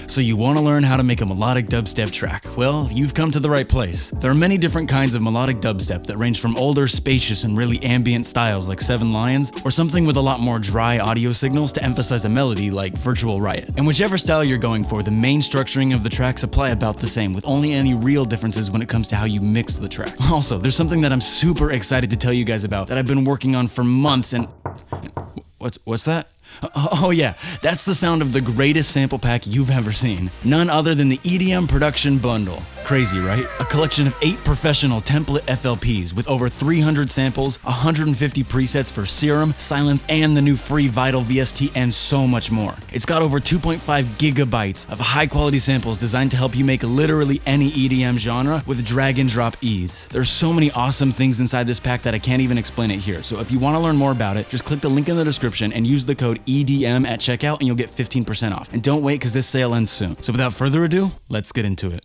So you want to learn how to make a melodic dubstep track? Well, you've come to the right place. There are many different kinds of melodic dubstep that range from older, spacious, and really ambient styles like Seven Lions, or something with a lot more dry audio signals to emphasize a melody like Virtual Riot. And whichever style you're going for, the main structuring of the tracks apply about the same, with only any real differences when it comes to how you mix the track. Also, there's something that I'm super excited to tell you guys about that I've been working on for months and... What's that? Oh yeah, that's the sound of the greatest sample pack you've ever seen. None other than the EDM Production Bundle. Crazy, right? A collection of 8 professional template FLPs with over 300 samples, 150 presets for Serum, Silent, and the new free Vital VST, and so much more. It's got over 2.5 gigabytes of high-quality samples designed to help you make literally any EDM genre with drag and drop ease. There's so many awesome things inside this pack that I can't even explain it here, so if you want to learn more about it, just click the link in the description and use the code EDM at checkout and you'll get 15% off. And don't wait because this sale ends soon. So without further ado, let's get into it.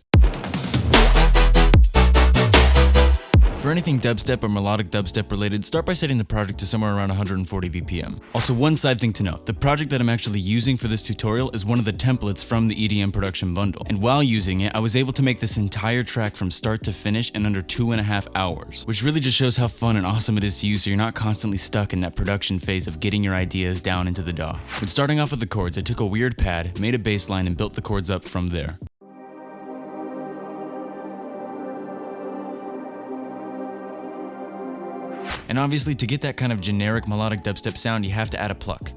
For anything dubstep or melodic dubstep related, start by setting the project to somewhere around 140 BPM. Also, one side thing to note, the project that I'm actually using for this tutorial is one of the templates from the EDM Production Bundle. And while using it, I was able to make this entire track from start to finish in under 2.5 hours, which really just shows how fun and awesome it is to use so you're not constantly stuck in that production phase of getting your ideas down into the DAW. When starting off with the chords, I took a weird pad, made a bass line, and built the chords up from there. And obviously, to get that kind of generic melodic dubstep sound, you have to add a pluck.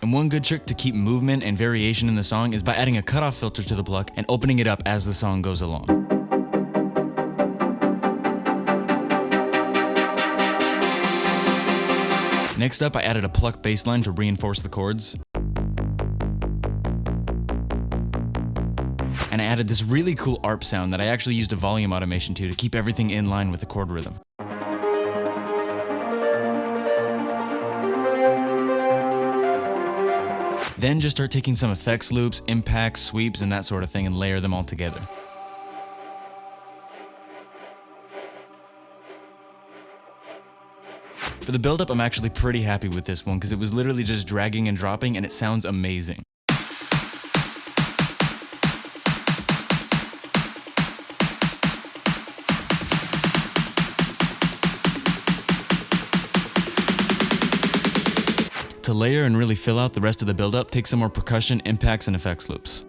And one good trick to keep movement and variation in the song is by adding a cutoff filter to the pluck and opening it up as the song goes along. Next up, I added a pluck bass line to reinforce the chords. And I added this really cool ARP sound that I actually used a volume automation to keep everything in line with the chord rhythm. Then just start taking some effects loops, impacts, sweeps, and that sort of thing and layer them all together. For the build-up, I'm actually pretty happy with this one because it was literally just dragging and dropping and it sounds amazing. To layer and really fill out the rest of the build-up, take some more percussion, impacts, and effects loops.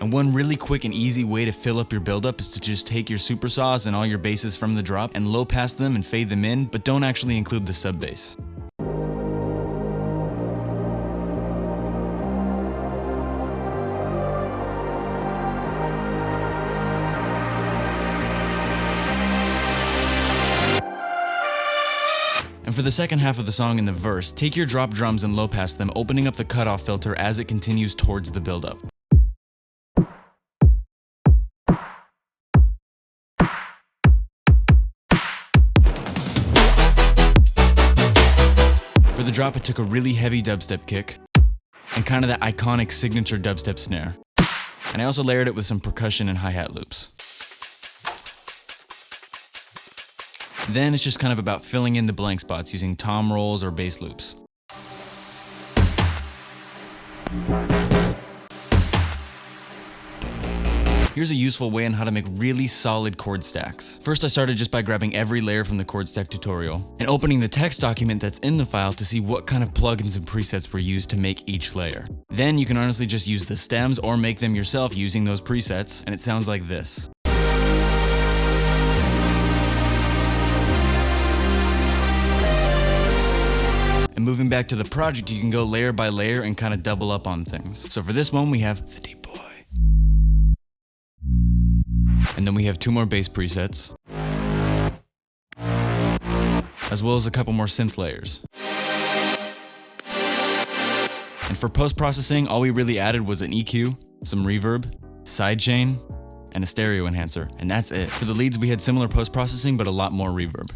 And one really quick and easy way to fill up your build-up is to just take your super saws and all your basses from the drop and low pass them and fade them in, but don't actually include the sub bass. And for the second half of the song in the verse, take your drop drums and low pass them, opening up the cutoff filter as it continues towards the build-up. For the drop, I took a really heavy dubstep kick and kind of that iconic signature dubstep snare. And I also layered it with some percussion and hi-hat loops. Then it's just kind of about filling in the blank spots using tom rolls or bass loops. Here's a useful way on how to make really solid chord stacks. First, I started just by grabbing every layer from the chord stack tutorial and opening the text document that's in the file to see what kind of plugins and presets were used to make each layer. Then you can honestly just use the stems or make them yourself using those presets, and it sounds like this. And moving back to the project, you can go layer by layer and kind of double up on things. So for this one, we have the deep boy. And then we have 2 more bass presets, as well as a couple more synth layers. And for post-processing, all we really added was an EQ, some reverb, sidechain, and a stereo enhancer, and that's it. For the leads, we had similar post-processing, but a lot more reverb.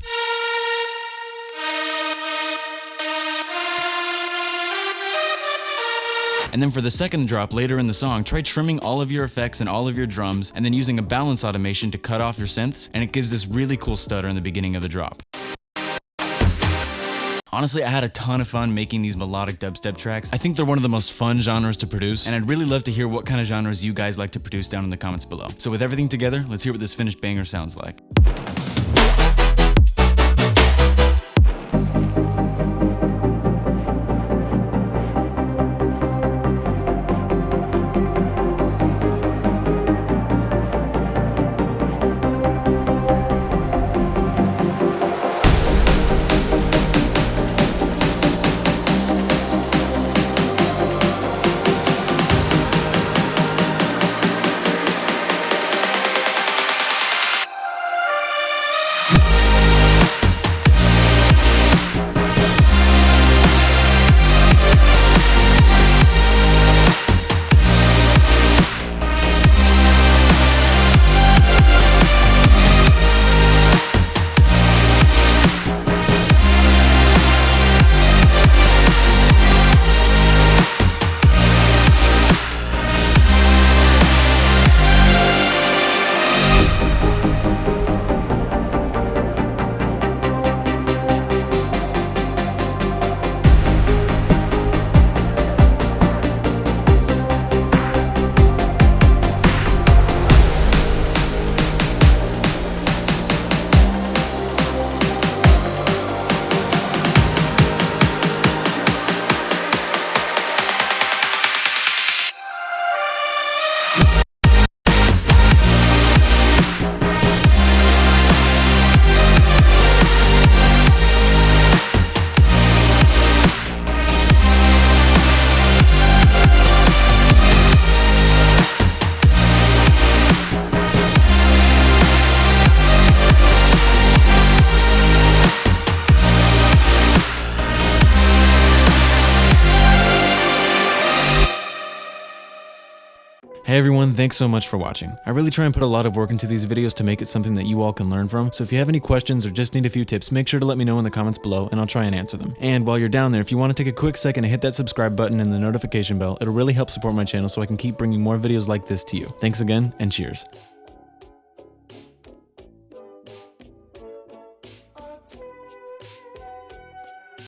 And then for the second drop later in the song, try trimming all of your effects and all of your drums, and then using a balance automation to cut off your synths, and it gives this really cool stutter in the beginning of the drop. Honestly, I had a ton of fun making these melodic dubstep tracks. I think they're one of the most fun genres to produce, and I'd really love to hear what kind of genres you guys like to produce down in the comments below. So with everything together, let's hear what this finished banger sounds like. Hey everyone, thanks so much for watching. I really try and put a lot of work into these videos to make it something that you all can learn from, so if you have any questions or just need a few tips, make sure to let me know in the comments below and I'll try and answer them. And while you're down there, if you want to take a quick second to hit that subscribe button and the notification bell, it'll really help support my channel so I can keep bringing more videos like this to you. Thanks again, and cheers.